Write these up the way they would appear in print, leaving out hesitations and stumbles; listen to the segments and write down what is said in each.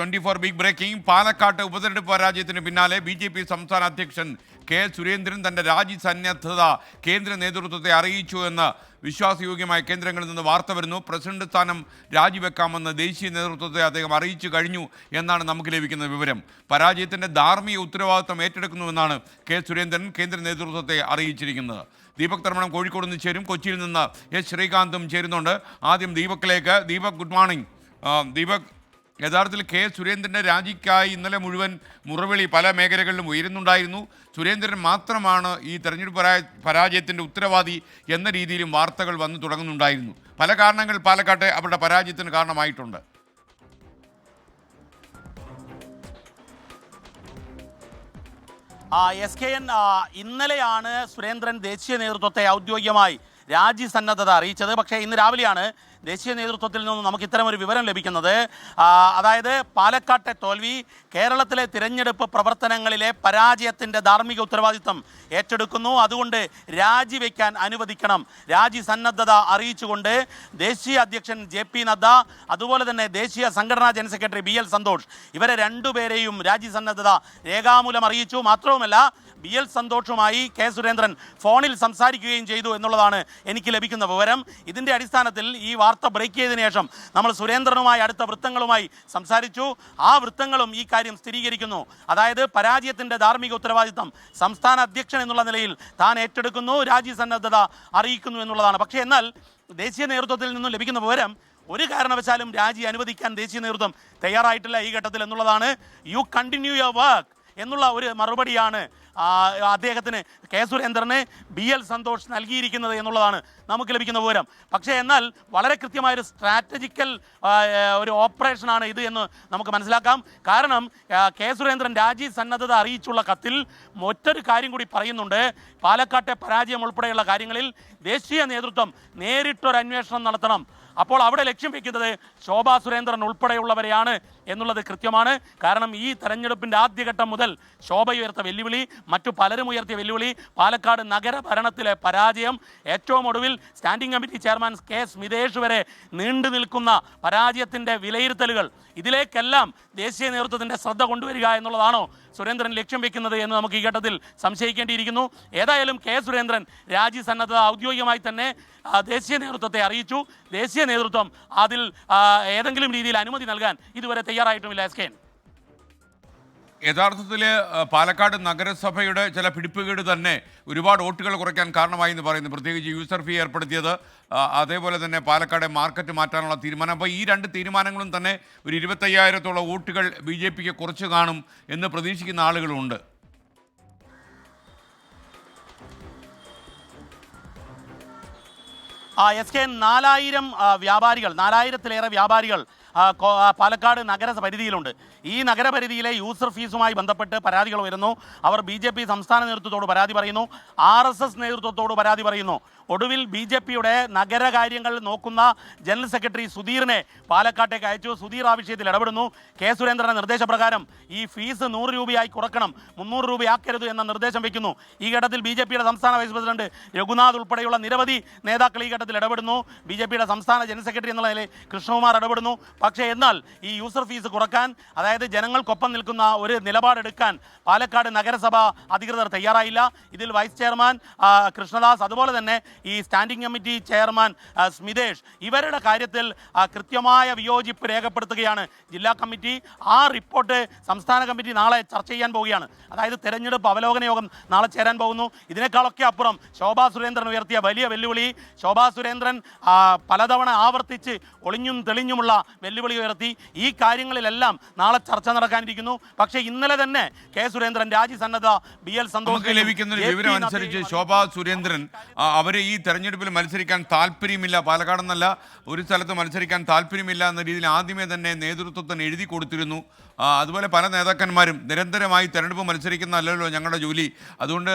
24 big breaking. പാലക്കാട്ട് ഉപതെരഞ്ഞെടുപ്പ് പരാജയത്തിന് പിന്നാലെ BJP സംസ്ഥാന അധ്യക്ഷൻ കെ സുരേന്ദ്രൻ തന്റെ രാജി സന്നദ്ധത കേന്ദ്ര നേതൃത്വത്തെ അറിയിച്ചു എന്ന് വിശ്വാസയോഗ്യമായ കേന്ദ്രങ്ങളിൽ നിന്ന് വാർത്ത വരുന്നു. പ്രസിഡന്റ് സ്ഥാനം രാജിവെക്കാമെന്ന് ദേശീയ നേതൃത്വത്തെ അദ്ദേഹം അറിയിച്ചു കഴിഞ്ഞു എന്നാണ് നമുക്ക് ലഭിക്കുന്ന വിവരം. പരാജയത്തിന്റെ ധാർമ്മിക ഉത്തരവാദിത്വം ഏറ്റെടുക്കുന്നുവെന്നാണ് കെ സുരേന്ദ്രൻ കേന്ദ്ര നേതൃത്വത്തെ അറിയിച്ചിരിക്കുന്നത്. ദീപക് തർമ്മണം കോഴിക്കോട് നിന്ന് ചേരും, കൊച്ചിയിൽ നിന്ന് S ശ്രീകാന്തും ചേരുന്നുണ്ട്. ആദ്യം ദീപക്കിലേക്ക്. Deepak, good morning. ദീപക്, യഥാർത്ഥത്തിൽ കെ സുരേന്ദ്രൻ്റെ രാജിക്കായി ഇന്നലെ മുഴുവൻ മുറവിളി പല മേഖലകളിലും ഉയരുന്നുണ്ടായിരുന്നു. സുരേന്ദ്രൻ മാത്രമാണ് ഈ തെരഞ്ഞെടുപ്പ് പരാജയത്തിൻ്റെ ഉത്തരവാദി എന്ന രീതിയിലും വാർത്തകൾ വന്നു തുടങ്ങുന്നുണ്ടായിരുന്നു. പല കാരണങ്ങൾ പാലക്കാട്ടെ അവരുടെ പരാജയത്തിന് കാരണമായിട്ടുണ്ട്. SKN ഇന്നലെയാണ് സുരേന്ദ്രൻ ദേശീയ നേതൃത്വത്തെ ഔദ്യോഗികമായി രാജി സന്നദ്ധത അറിയിച്ചത്. പക്ഷേ ഇന്ന് രാവിലെയാണ് ദേശീയ നേതൃത്വത്തിൽ നിന്നും നമുക്ക് ഇത്തരമൊരു വിവരം ലഭിക്കുന്നത്. അതായത് പാലക്കാട്ടെ തോൽവി കേരളത്തിലെ തിരഞ്ഞെടുപ്പ് പ്രവർത്തനങ്ങളിലെ പരാജയത്തിൻ്റെ ധാർമ്മിക ഉത്തരവാദിത്വം ഏറ്റെടുക്കുന്നു, അതുകൊണ്ട് രാജിവെക്കാൻ അനുവദിക്കണം. രാജി സന്നദ്ധത അറിയിച്ചുകൊണ്ട് ദേശീയ അധ്യക്ഷൻ JP നദ്ദ, അതുപോലെ തന്നെ ദേശീയ സംഘടനാ ജനറൽ സെക്രട്ടറി BL സന്തോഷ്, ഇവരെ രണ്ടുപേരെയും രാജി സന്നദ്ധത രേഖാമൂലം അറിയിച്ചു. മാത്രവുമല്ല BL സന്തോഷുമായി കെ സുരേന്ദ്രൻ ഫോണിൽ സംസാരിക്കുകയും ചെയ്തു എന്നുള്ളതാണ് എനിക്ക് ലഭിക്കുന്ന വിവരം. ഇതിൻ്റെ അടിസ്ഥാനത്തിൽ ഈ വാർത്ത ബ്രേക്ക് ചെയ്തതിനു ശേഷം നമ്മൾ സുരേന്ദ്രനുമായി അടുത്ത വൃത്തങ്ങളുമായി സംസാരിച്ചു. ആ വൃത്തങ്ങളും ഈ കാര്യം സ്ഥിരീകരിക്കുന്നു. അതായത് പരാജയത്തിൻ്റെ ധാർമ്മിക ഉത്തരവാദിത്തം സംസ്ഥാന അധ്യക്ഷൻ എന്നുള്ള നിലയിൽ താൻ ഏറ്റെടുക്കുന്നു, രാജി സന്നദ്ധത അറിയിക്കുന്നു എന്നുള്ളതാണ്. പക്ഷേ എന്നാൽ ദേശീയ നേതൃത്വത്തിൽ നിന്നും ലഭിക്കുന്ന വിവരം ഒരു കാരണവശാലും രാജി അനുവദിക്കാൻ ദേശീയ നേതൃത്വം തയ്യാറായിട്ടില്ല ഈ ഘട്ടത്തിൽ എന്നുള്ളതാണ്. യു കണ്ടിന്യൂ യുവർ വർക്ക് എന്നുള്ള ഒരു മറുപടിയാണ് അദ്ദേഹത്തിന് കെ സുരേന്ദ്രന് BL സന്തോഷ് നൽകിയിരിക്കുന്നത് എന്നുള്ളതാണ് നമുക്ക് ലഭിക്കുന്ന വിവരം. പക്ഷേ എന്നാൽ വളരെ കൃത്യമായൊരു സ്ട്രാറ്റജിക്കൽ ഒരു ഓപ്പറേഷനാണ് ഇത് എന്ന് നമുക്ക് മനസ്സിലാക്കാം. കാരണം കെ സുരേന്ദ്രൻ രാജി സന്നദ്ധത അറിയിച്ചുള്ള കത്തിൽ മറ്റൊരു കാര്യം കൂടി പറയുന്നുണ്ട്. പാലക്കാട്ടെ പരാജയം ഉൾപ്പെടെയുള്ള കാര്യങ്ങളിൽ ദേശീയ നേതൃത്വം നേരിട്ടൊരു അന്വേഷണം നടത്തണം. അപ്പോൾ അവിടെ ലക്ഷ്യം വയ്ക്കുന്നത് ശോഭാ സുരേന്ദ്രൻ ഉൾപ്പെടെയുള്ളവരെയാണ് എന്നുള്ളത് കൃത്യമാണ്. കാരണം ഈ തെരഞ്ഞെടുപ്പിൻ്റെ ആദ്യഘട്ടം മുതൽ ശോഭ ഉയർത്ത വെല്ലുവിളി, മറ്റു പലരും ഉയർത്തിയ വെല്ലുവിളി, പാലക്കാട് നഗരഭരണത്തിലെ പരാജയം, ഏറ്റവും ഒടുവിൽ standing committee chairman K Smithesh വരെ നീണ്ടു നിൽക്കുന്ന പരാജയത്തിൻ്റെ വിലയിരുത്തലുകൾ, ഇതിലേക്കെല്ലാം ദേശീയ നേതൃത്വത്തിൻ്റെ ശ്രദ്ധ കൊണ്ടുവരിക എന്നുള്ളതാണോ സുരേന്ദ്രൻ ലക്ഷ്യം വെക്കുന്നത് എന്ന് നമുക്ക് ഈ ഘട്ടത്തിൽ സംശയിക്കേണ്ടിയിരിക്കുന്നു. ഏതായാലും കെ സുരേന്ദ്രൻ രാജി സന്നദ്ധത ഔദ്യോഗികമായി തന്നെ ദേശീയ നേതൃത്വത്തെ അറിയിച്ചു. ദേശീയ നേതൃത്വം അതിൽ ഏതെങ്കിലും രീതിയിൽ അനുമതി നൽകാൻ ഇതുവരെ തയ്യാറായിട്ടുമില്ല. SKN, യഥാർത്ഥത്തിൽ പാലക്കാട് നഗരസഭയുടെ ചില പിടിപ്പുകേട് തന്നെ ഒരുപാട് വോട്ടുകൾ കുറയ്ക്കാൻ കാരണമായി എന്ന് പറയുന്നു. പ്രത്യേകിച്ച് യൂസർ ഫീ ഏർപ്പെടുത്തിയത്, അതേപോലെ തന്നെ പാലക്കാട് മാർക്കറ്റ് മാറ്റാനുള്ള തീരുമാനം. അപ്പോൾ ഈ രണ്ട് തീരുമാനങ്ങളും തന്നെ ഒരു 25,000-ഓളം വോട്ടുകൾ BJPക്ക് കുറച്ച് കാണും എന്ന് പ്രതീക്ഷിക്കുന്ന ആളുകളുണ്ട്. SKN 4000 വ്യാപാരികൾ, 4000-ലേറെ വ്യാപാരികൾ പാലക്കാട് നഗരപരിധിയിലുണ്ട്. ഈ നഗരപരിധിയിലെ യൂസർ ഫീസുമായി ബന്ധപ്പെട്ട് പരാതികൾ വരുന്നു. അവർ BJP സംസ്ഥാന നേതൃത്വത്തോട് പരാതി പറയുന്നു, RSS നേതൃത്വത്തോട് പരാതി പറയുന്നു. ഒടുവിൽ BJPയുടെ നഗരകാര്യങ്ങൾ നോക്കുന്ന ജനറൽ സെക്രട്ടറി സുധീറിനെ പാലക്കാട്ടേക്ക് അയച്ചു. സുധീർ ആ വിഷയത്തിൽ ഇടപെടുന്നു. കെ സുരേന്ദ്രൻ്റെ നിർദ്ദേശപ്രകാരം ഈ ഫീസ് 100 രൂപയായി കുറക്കണം, 300 രൂപയാക്കരുത് എന്ന നിർദ്ദേശം വയ്ക്കുന്നു. ഈ ഘട്ടത്തിൽ BJPയുടെ സംസ്ഥാന വൈസ് പ്രസിഡന്റ് രഘുനാഥ് ഉൾപ്പെടെയുള്ള നിരവധി നേതാക്കൾ ഈ ഘട്ടത്തിൽ ഇടപെടുന്നു. BJPയുടെ സംസ്ഥാന ജനറൽ സെക്രട്ടറി എന്നുള്ള നിലയിൽ കൃഷ്ണകുമാർ ഇടപെടുന്നു. പക്ഷേ എന്നാൽ ഈ യൂസർ ഫീസ് കുറക്കാൻ, അതായത് ജനങ്ങൾക്കൊപ്പം നിൽക്കുന്ന ഒരു നിലപാടെടുക്കാൻ പാലക്കാട് നഗരസഭ അധികൃതർ തയ്യാറായില്ല. ഇതിൽ വൈസ് ചെയർമാൻ കൃഷ്ണദാസ്, അതുപോലെ തന്നെ ഈ സ്റ്റാൻഡിംഗ് കമ്മിറ്റി ചെയർമാൻ സ്മിതേഷ്, ഇവരുടെ കാര്യത്തിൽ കൃത്യമായ വിയോജിപ്പ് രേഖപ്പെടുത്തുകയാണ് ജില്ലാ കമ്മിറ്റി. ആ റിപ്പോർട്ട് സംസ്ഥാന കമ്മിറ്റി നാളെ ചർച്ച ചെയ്യാൻ പോവുകയാണ്. അതായത് തെരഞ്ഞെടുപ്പ് അവലോകന യോഗം നാളെ ചേരാൻ പോകുന്നു. ഇതിനേക്കാളൊക്കെ അപ്പുറം ശോഭാ സുരേന്ദ്രൻ ഉയർത്തിയ വലിയ വെല്ലുവിളി, ശോഭാ സുരേന്ദ്രൻ പലതവണ ആവർത്തിച്ച് ഒളിഞ്ഞും തെളിഞ്ഞുമുള്ള വെല്ലുവിളി ഉയർത്തി. ഈ കാര്യങ്ങളിലെല്ലാം നാളെ ചർച്ച നടക്കാനിരിക്കുന്നു. പക്ഷേ ഇന്നലെ തന്നെ കെ സുരേന്ദ്രൻ രാജി സന്നദ്ധ BL സന്തോഷ് ലഭിക്കുന്ന വിവരം അനുസരിച്ച് ശോഭാ സുരേന്ദ്രൻ അവർ ഈ തെരഞ്ഞെടുപ്പിൽ മത്സരിക്കാൻ താല്പര്യമില്ല, പാലക്കാടെന്നല്ല ഒരു സ്ഥലത്ത് മത്സരിക്കാൻ താല്പര്യമില്ല എന്ന രീതിയിൽ ആദ്യമേ തന്നെ നേതൃത്വത്തിന് എഴുതി കൊടുത്തിരുന്നു. അതുപോലെ പല നേതാക്കന്മാരും നിരന്തരമായി തെരഞ്ഞെടുപ്പ് മത്സരിക്കുന്നതല്ലല്ലോ ഞങ്ങളുടെ ജോലി, അതുകൊണ്ട്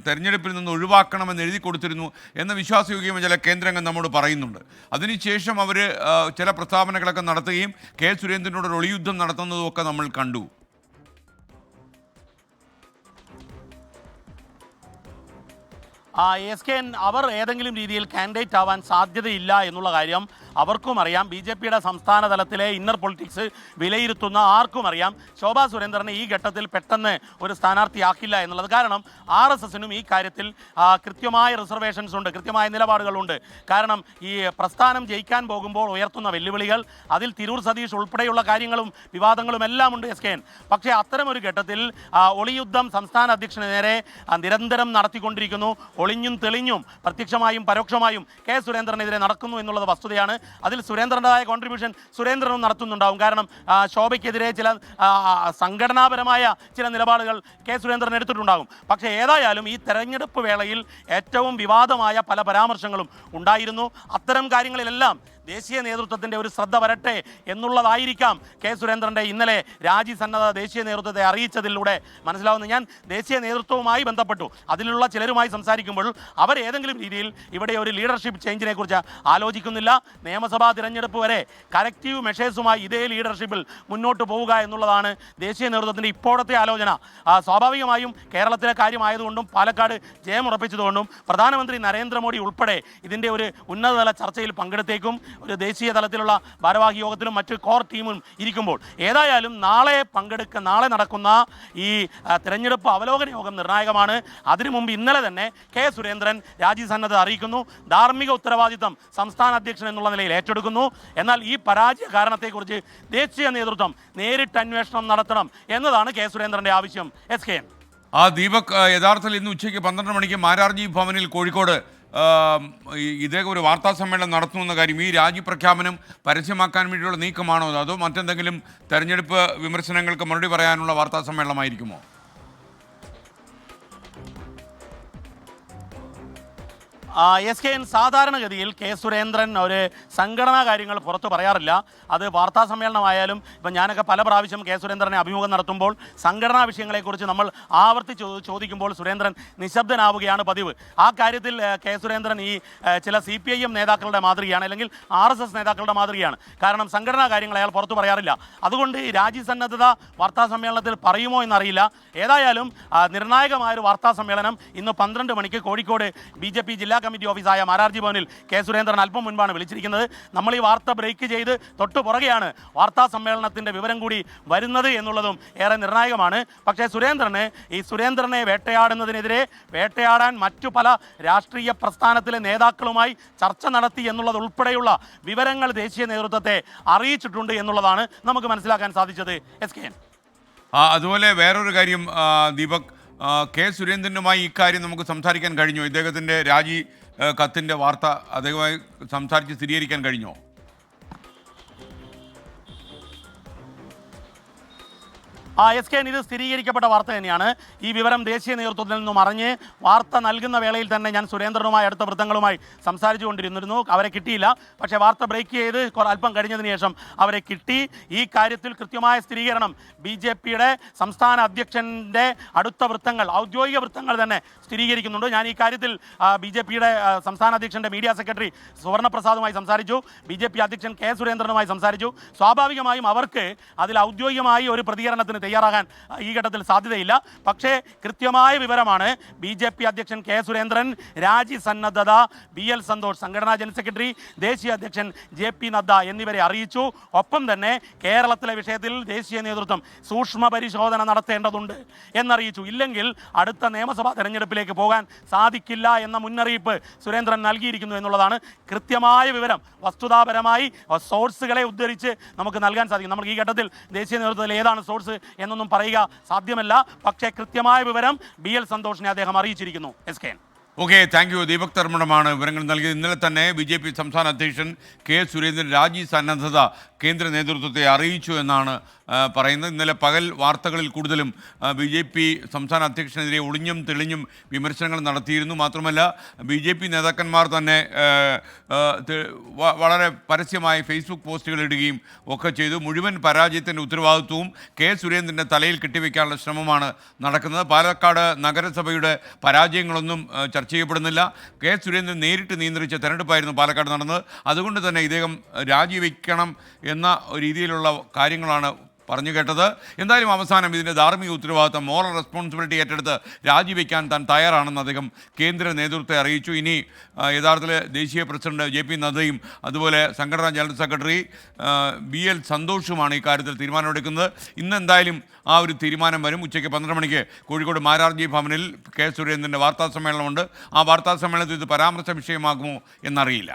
തെരഞ്ഞെടുപ്പിൽ നിന്ന് ഒഴിവാക്കണമെന്ന് എഴുതി കൊടുത്തിരുന്നു എന്ന വിശ്വാസയോഗ്യമായ ചില കേന്ദ്രങ്ങൾ നമ്മോട് പറയുന്നുണ്ട്. അതിനുശേഷം അവർ ചില പ്രസ്താവനകളൊക്കെ നടത്തുകയും കെ സുരേന്ദ്രനോട് ഒളിയുദ്ധം നടത്തുന്നതും ഒക്കെ നമ്മൾ കണ്ടു. SKN അവർ ഏതെങ്കിലും രീതിയിൽ കാൻഡിഡേറ്റ് ആവാൻ സാധ്യതയില്ല എന്നുള്ള കാര്യം അവർക്കും അറിയാം, BJP-യുടെ സംസ്ഥാന തലത്തിലെ ഇന്നർ പൊളിറ്റിക്സ് വിലയിരുത്തുന്ന ആർക്കും അറിയാം, ശോഭാ സുരേന്ദ്രനെ ഈ ഘട്ടത്തിൽ പെട്ടെന്ന് ഒരു സ്ഥാനാർത്ഥിയാക്കില്ല എന്നുള്ളത്. കാരണം RSSനും ഈ കാര്യത്തിൽ കൃത്യമായ റിസർവേഷൻസ് ഉണ്ട്, കൃത്യമായ നിലപാടുകളുണ്ട്. കാരണം ഈ പ്രസ്ഥാനം ജയിക്കാൻ പോകുമ്പോൾ ഉയർത്തുന്ന വെല്ലുവിളികൾ, അതിൽ തിരൂർ സതീഷ് ഉൾപ്പെടെയുള്ള കാര്യങ്ങളും വിവാദങ്ങളും എല്ലാം ഉണ്ട് SKN. പക്ഷേ അത്തരമൊരു ഘട്ടത്തിൽ ഒളിയുദ്ധം സംസ്ഥാന അധ്യക്ഷന് നേരെ നിരന്തരം നടത്തിക്കൊണ്ടിരിക്കുന്നു. ഒളിഞ്ഞും തെളിഞ്ഞും പ്രത്യക്ഷമായും പരോക്ഷമായും സുരേന്ദ്രനെതിരെ നടക്കുന്നു എന്നുള്ളത് വസ്തുതയാണ്. അതിൽ സുരേന്ദ്രൻ്റെതായ കോൺട്രിബ്യൂഷൻ സുരേന്ദ്രനും നടത്തുന്നുണ്ടാവും. കാരണം ശോഭയ്ക്കെതിരെ ചില സംഘടനാപരമായ ചില നിലപാടുകൾ സുരേന്ദ്രൻ എടുത്തിട്ടുണ്ടാകും. പക്ഷേ ഏതായാലും ഈ തെരഞ്ഞെടുപ്പ് വേളയിൽ ഏറ്റവും വിവാദമായ പല പരാമർശങ്ങളും ഉണ്ടായിരുന്നു. അത്തരം കാര്യങ്ങളിലെല്ലാം ദേശീയ നേതൃത്വത്തിൻ്റെ ഒരു ശ്രദ്ധ വരട്ടെ എന്നുള്ളതായിരിക്കാം സുരേന്ദ്രൻ്റെ ഇന്നലെ രാജി സന്നദ്ധ ദേശീയ നേതൃത്വത്തെ അറിയിച്ചതിലൂടെ മനസ്സിലാവുന്നത്. ഞാൻ ദേശീയ നേതൃത്വവുമായി ബന്ധപ്പെട്ടു, അതിലുള്ള ചിലരുമായി സംസാരിക്കുമ്പോൾ അവർ ഏതെങ്കിലും രീതിയിൽ ഇവിടെ ഒരു ലീഡർഷിപ്പ് ചേഞ്ചിനെ കുറിച്ച് ആലോചിക്കുന്നില്ല. നിയമസഭാ തിരഞ്ഞെടുപ്പ് വരെ കറക്റ്റീവ് മെഷേഴ്സുമായി ഇതേ ലീഡർഷിപ്പിൽ മുന്നോട്ട് പോവുക എന്നുള്ളതാണ് ദേശീയ നേതൃത്വത്തിൻ്റെ ഇപ്പോഴത്തെ ആലോചന. സ്വാഭാവികമായും കേരളത്തിലെ കാര്യമായതുകൊണ്ടും പാലക്കാട് ജയമുറപ്പിച്ചതുകൊണ്ടും പ്രധാനമന്ത്രി നരേന്ദ്രമോദി ഉൾപ്പെടെ ഇതിൻ്റെ ഒരു ഉന്നതതല ചർച്ചയിൽ പങ്കെടുത്തേക്കും. ഒരു ദേശീയ തലത്തിലുള്ള ഭാരവാഹി യോഗത്തിലും മറ്റ് കോർ ടീമും ഇരിക്കുമ്പോൾ ഏതായാലും നാളെ നടക്കുന്ന ഈ തെരഞ്ഞെടുപ്പ് അവലോകന യോഗം നിർണായകമാണ്. അതിനു മുമ്പ് ഇന്നലെ തന്നെ സുരേന്ദ്രൻ രാജ്യസന്നദ്ധത അറിയിക്കുന്നു. ധാർമ്മിക ഉത്തരവാദിത്തം സംസ്ഥാന അധ്യക്ഷൻ എന്നുള്ള നിലയിൽ ഏറ്റെടുക്കുന്നു. എന്നാൽ ഈ പരാജയ കാരണത്തെക്കുറിച്ച് ദേശീയ നേതൃത്വം നേരിട്ട് അന്വേഷണം നടത്തണം എന്നതാണ് സുരേന്ദ്രൻ്റെ ആവശ്യം. SKN. ദീപക്, യഥാർത്ഥത്തിൽ ഇന്ന് ഉച്ചയ്ക്ക് 12 മണിക്ക് മാരാർജി ഭവനിൽ കോഴിക്കോട് ഇതേ ഒരു വാർത്താ സമ്മേളനം നടത്തുമെന്ന കാര്യം, ഈ രാജി പ്രഖ്യാപനം പരസ്യമാക്കാൻ വേണ്ടിയുള്ള നീക്കമാണോ, അതോ മറ്റെന്തെങ്കിലും തെരഞ്ഞെടുപ്പ് വിമർശനങ്ങൾക്ക് മറുപടി പറയാനുള്ള വാർത്താ സമ്മേളനമായിരിക്കുമോ? SKN സാധാരണഗതിയിൽ സുരേന്ദ്രൻ ഒരു സംഘടനാ കാര്യങ്ങൾ പുറത്ത് പറയാറില്ല. അത് വാർത്താ സമ്മേളനമായാലും ഇപ്പം ഞാനൊക്കെ പല പ്രാവശ്യം സുരേന്ദ്രനെ അഭിമുഖം നടത്തുമ്പോൾ സംഘടനാ വിഷയങ്ങളെക്കുറിച്ച് നമ്മൾ ആവർത്തിച്ച് ചോദിക്കുമ്പോൾ സുരേന്ദ്രൻ നിശബ്ദനാവുകയാണ് പതിവ്. ആ കാര്യത്തിൽ സുരേന്ദ്രൻ ഈ ചില CPIM നേതാക്കളുടെ മാതൃകയാണ്, അല്ലെങ്കിൽ RSS നേതാക്കളുടെ മാതൃകയാണ്. കാരണം സംഘടനാ കാര്യങ്ങൾ അയാൾ പുറത്ത് പറയാറില്ല. അതുകൊണ്ട് ഈ രാജ്യസന്നദ്ധത വാർത്താ സമ്മേളനത്തിൽ പറയുമോ എന്നറിയില്ല. ഏതായാലും നിർണായകമായൊരു വാർത്താ സമ്മേളനം ഇന്ന് 12 മണിക്ക് കോഴിക്കോട് BJP ജില്ലാ കമ്മിറ്റി ഓഫീസായ മാരാർജി ഭവനിൽ സുരേന്ദ്രൻ അല്പം മുൻപാണ് വിളിച്ചിരിക്കുന്നത്. നമ്മൾ ഈ വാർത്ത ബ്രേക്ക് ചെയ്ത് തൊട്ടു പുറകെയാണ് വാർത്താ സമ്മേളനത്തിൻ്റെ വിവരം കൂടി വരുന്നത് എന്നുള്ളതും ഏറെ നിർണായകമാണ്. പക്ഷേ സുരേന്ദ്രനെ വേട്ടയാടുന്നതിനെതിരെ വേട്ടയാടാൻ മറ്റു പല രാഷ്ട്രീയ പ്രസ്ഥാനത്തിലെ നേതാക്കളുമായി ചർച്ച നടത്തി എന്നുള്ളത് ഉൾപ്പെടെയുള്ള വിവരങ്ങൾ ദേശീയ നേതൃത്വത്തെ അറിയിച്ചിട്ടുണ്ട് എന്നുള്ളതാണ് നമുക്ക് മനസ്സിലാക്കാൻ സാധിച്ചത്. SKN. അതുപോലെ വേറൊരു കാര്യം ദീപക്, സുരേന്ദ്രനുമായി ഇക്കാര്യം നമുക്ക് സംസാരിക്കാൻ കഴിഞ്ഞോ? ഇദ്ദേഹത്തിൻ്റെ രാജി കത്തിൻ്റെ വാർത്ത അദ്ദേഹവുമായി സംസാരിച്ച് സ്ഥിരീകരിക്കാൻ കഴിഞ്ഞോ? SKN ഇത് സ്ഥിരീകരിക്കപ്പെട്ട വാർത്ത തന്നെയാണ്. ഈ വിവരം ദേശീയ നേതൃത്വത്തിൽ നിന്നും അറിഞ്ഞ് വാർത്ത നൽകുന്ന വേളയിൽ തന്നെ ഞാൻ സുരേന്ദ്രനുമായി അടുത്ത വൃത്തങ്ങളുമായി സംസാരിച്ചു കൊണ്ടിരുന്നിരുന്നു. അവരെ കിട്ടിയില്ല. പക്ഷേ വാർത്ത ബ്രേക്ക് ചെയ്ത് അല്പം കഴിഞ്ഞതിന് ശേഷം അവരെ കിട്ടി. ഈ കാര്യത്തിൽ കൃത്യമായ സ്ഥിരീകരണം BJP-യുടെ സംസ്ഥാന അധ്യക്ഷൻ്റെ അടുത്ത വൃത്തങ്ങൾ, ഔദ്യോഗിക വൃത്തങ്ങൾ തന്നെ സ്ഥിരീകരിക്കുന്നുണ്ട്. ഞാൻ ഈ കാര്യത്തിൽ BJP-യുടെ സംസ്ഥാന അധ്യക്ഷൻ്റെ മീഡിയ സെക്രട്ടറി സുവർണപ്രസാദുമായി സംസാരിച്ചു. BJP അധ്യക്ഷൻ സുരേന്ദ്രനുമായി സംസാരിച്ചു. സ്വാഭാവികമായും അവർക്ക് അതിൽ ഔദ്യോഗികമായി ഒരു പ്രതികരണത്തിന് തയ്യാറാകാൻ ഈ ഘട്ടത്തിൽ സാധ്യതയില്ല. പക്ഷേ കൃത്യമായ വിവരമാണ് BJP അധ്യക്ഷൻ സുരേന്ദ്രൻ രാജി സന്നദ്ധത BL സന്തോഷ് സംഘടനാ ജനറൽ സെക്രട്ടറി, ദേശീയ അധ്യക്ഷൻ JP നദ്ദ എന്നിവരെ അറിയിച്ചു. ഒപ്പം തന്നെ കേരളത്തിലെ വിഷയത്തിൽ ദേശീയ നേതൃത്വം സൂക്ഷ്മ പരിശോധന നടത്തേണ്ടതുണ്ട് എന്നറിയിച്ചു. ഇല്ലെങ്കിൽ അടുത്ത നിയമസഭാ തെരഞ്ഞെടുപ്പിലേക്ക് പോകാൻ സാധിക്കില്ല എന്ന മുന്നറിയിപ്പ് സുരേന്ദ്രൻ നൽകിയിരിക്കുന്നു എന്നുള്ളതാണ് കൃത്യമായ വിവരം. വസ്തുതാപരമായി സോഴ്സുകളെ ഉദ്ധരിച്ച് നമുക്ക് നൽകാൻ സാധിക്കും. നമുക്ക് ഈ ഘട്ടത്തിൽ ദേശീയ നേതൃത്വത്തിൽ ഏതാണ് സോഴ്സ് എന്നൊന്നും പറയുക സാധ്യമല്ല. പക്ഷേ കൃത്യമായ വിവരം BL സന്തോഷിനെ അദ്ദേഹം അറിയിച്ചിരിക്കുന്നു. SKN. Okay, thank you. Deepak തർമ്മണമാണ് വിവരങ്ങൾ നൽകിയത്. ഇന്നലെ തന്നെ BJP സംസ്ഥാന അധ്യക്ഷൻ സുരേന്ദ്രൻ രാജി സന്നദ്ധത കേന്ദ്ര നേതൃത്വത്തെ അറിയിച്ചു എന്നാണ് പറയുന്നത്. ഇന്നലെ പകൽ വാർത്തകളിൽ കൂടുതലും BJP സംസ്ഥാന അധ്യക്ഷനെതിരെ ഒളിഞ്ഞും തെളിഞ്ഞും വിമർശനങ്ങൾ നടത്തിയിരുന്നു. മാത്രമല്ല BJP നേതാക്കന്മാർ തന്നെ വളരെ പരസ്യമായി ഫേസ്ബുക്ക് പോസ്റ്റുകൾ ഇടുകയും ഒക്കെ ചെയ്തു. മുഴുവൻ പരാജയത്തിൻ്റെ ഉത്തരവാദിത്വവും സുരേന്ദ്രൻ്റെ തലയിൽ കെട്ടിവെക്കാനുള്ള ശ്രമമാണ് നടക്കുന്നത്. പാലക്കാട് നഗരസഭയുടെ പരാജയങ്ങളൊന്നും ചർച്ച ചെയ്യപ്പെടുന്നില്ല. സുരേന്ദ്രൻ നേരിട്ട് നിയന്ത്രിച്ച തെരഞ്ഞെടുപ്പായിരുന്നു പാലക്കാട് നടന്നത്. അതുകൊണ്ട് തന്നെ ഇദ്ദേഹം രാജിവെക്കണം എന്ന രീതിയിലുള്ള കാര്യങ്ങളാണ് പറഞ്ഞു കേട്ടത്. എന്തായാലും അവസാനം ഇതിൻ്റെ ധാർമ്മിക ഉത്തരവാദിത്തം, മോറൽ റെസ്പോൺസിബിലിറ്റി ഏറ്റെടുത്ത് രാജിവെക്കാൻ താൻ തയ്യാറാണെന്ന് അദ്ദേഹം കേന്ദ്ര നേതൃത്വത്തെ അറിയിച്ചു. ഇനി യഥാർത്ഥത്തിൽ ദേശീയ പ്രസിഡന്റ് JP നദ്ദയും അതുപോലെ സംഘടനാ ജനറൽ സെക്രട്ടറി BL സന്തോഷുമാണ് ഇക്കാര്യത്തിൽ തീരുമാനമെടുക്കുന്നത്. ഇന്ന് എന്തായാലും ആ ഒരു തീരുമാനം വരും. ഉച്ചയ്ക്ക് 12 മണിക്ക് കോഴിക്കോട് മാരാർജി ഭവനിൽ കെ സുരേന്ദ്രൻ്റെ വാർത്താ സമ്മേളനമുണ്ട്. ആ വാർത്താ സമ്മേളനത്തിൽ ഇത് പരാമർശ വിഷയമാകുമോ എന്നറിയില്ല.